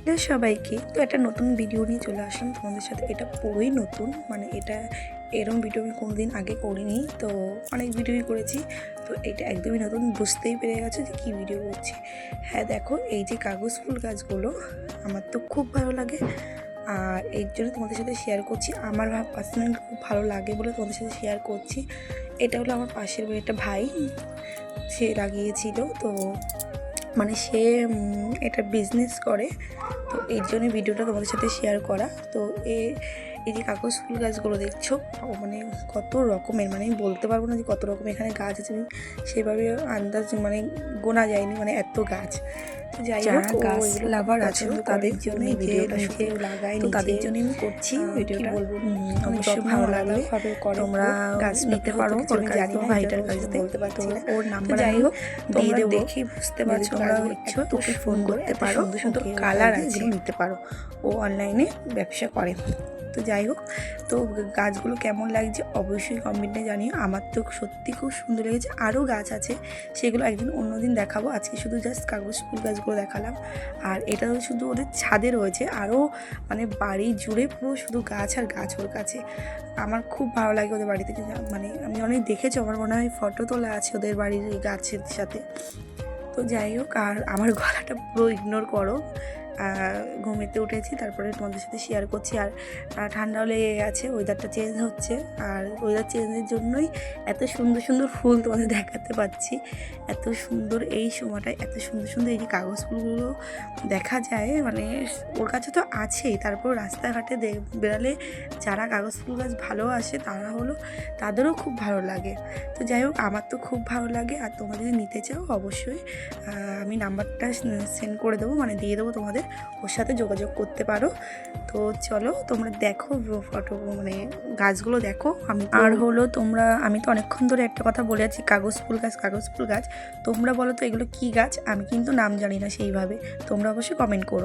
Hello সবাইকে, তো একটা নতুন ভিডিও নিয়ে চলে আসলাম তোমাদের সাথে। এটা পুরোই নতুন, মানে এটা এরকম ভিডিও আমি কোনোদিন আগে করিনি। তো অনেক ভিডিওই করেছি, তো এটা একদমই নতুন। বুঝতেই পেরে গেছো যে কী ভিডিও করছি। হ্যাঁ দেখো, এই যে কাগজ ফুল গাছগুলো আমার তো খুব ভালো লাগে, আর এর জন্য তোমাদের সাথে শেয়ার করছি। আমার পার্সোনালি খুব ভালো লাগে বলে তোমাদের সাথে শেয়ার করছি। এটা হলো আমার পাশের বাড়ির একটা ভাই, সে লাগিয়েছিল। তো মানে সে এটা বিজনেস করে, তো এর জন্য ভিডিওটা তোমাদের সাথে শেয়ার করা। তো এই যে কাগজ ফুল গাছগুলো দেখছো, মানে কত রকমের, মানে আমি বলতে পারবো না যে কত রকম এখানে গাছ আছে। সেভাবে আন্দাজ মানে গোনা যায়নি, মানে এত গাছ। তো যাই হোক, গাছ লাভার আছে তাদের জন্য এই ভিডিওটা শুধু লাগাই, তো তাদের জন্য আমি করছি ভিডিওটা। বলবো অবশ্যই ভালো লাগলে তোমরা গাছ নিতে পারো, ওর জানি না ভাইটার কাছে বলতে পারছি না, ওর নাম্বার যাই হোক দিয়ে দেবো। দেখি বুঝতে পারছো, তোমরা ইচ্ছা তোকে ফোন করতে পারো, সুন্দর সুন্দর কালার আছে, নিতে পারো। ও অনলাইনে ব্যবসা করে। তো যাই হোক, তো গাছগুলো কেমন লাগছে অবশ্যই কমেন্টে জানিও। আমার তো সত্যি খুব সুন্দর লেগেছে। আরও গাছ আছে, সেগুলো একদিন অন্যদিন দেখাবো। আজকে শুধু জাস্ট কাগজ ফুল গাছগুলো দেখালাম। আর এটা তো শুধু ওদের ছাদে রয়েছে, আরও মানে বাড়ি জুড়ে পুরো শুধু গাছ আর গাছ ওর কাছে। আমার খুব ভালো লাগে ওদের বাড়িতে, মানে আমি অনেক দেখেছি, আমার মনে হয় ফটো তোলা আছে ওদের বাড়ির এই গাছের সাথে। তো যাই হোক, আর আমার গলাটা পুরো ইগনোর করো, ঘুমেতে উঠেছি, তারপরে তোমাদের সাথে শেয়ার করছি। আর ঠান্ডাও লেগে গেছে, ওয়েদারটা চেঞ্জ হচ্ছে, আর ওয়েদার চেঞ্জের জন্যই এত সুন্দর সুন্দর ফুল তোমাদের দেখাতে পাচ্ছি। এত সুন্দর এই সময়টায় এত সুন্দর সুন্দর এই যে কাগজ ফুলগুলো দেখা যায়, মানে ওর কাছে তো আছেই, তারপর রাস্তাঘাটে বেড়ালে যারা কাগজ ফুল গাছ ভালোবাসে তাদেরও খুব ভালো লাগে। তো যাই হোক, আমার তো খুব ভালো লাগে। আর তোমরা যদি নিতে চাও অবশ্যই আমি নাম্বারটা সেন্ড করে দেবো, মানে দিয়ে দেবো তোমাদের, ওর সাথে যোগাযোগ করতে পারো। তো চলো তোমরা দেখো ফটো, মানে গাছগুলো দেখো। আর হলো আমি তো অনেকক্ষণ ধরে একটা কথা বলে আছি, কাগজ ফুল গাছ কাগজ ফুল গাছ। তোমরা বলো তো এগুলো কী গাছ? আমি কিন্তু নাম জানি না সেইভাবে, তোমরা অবশ্যই কমেন্ট করো।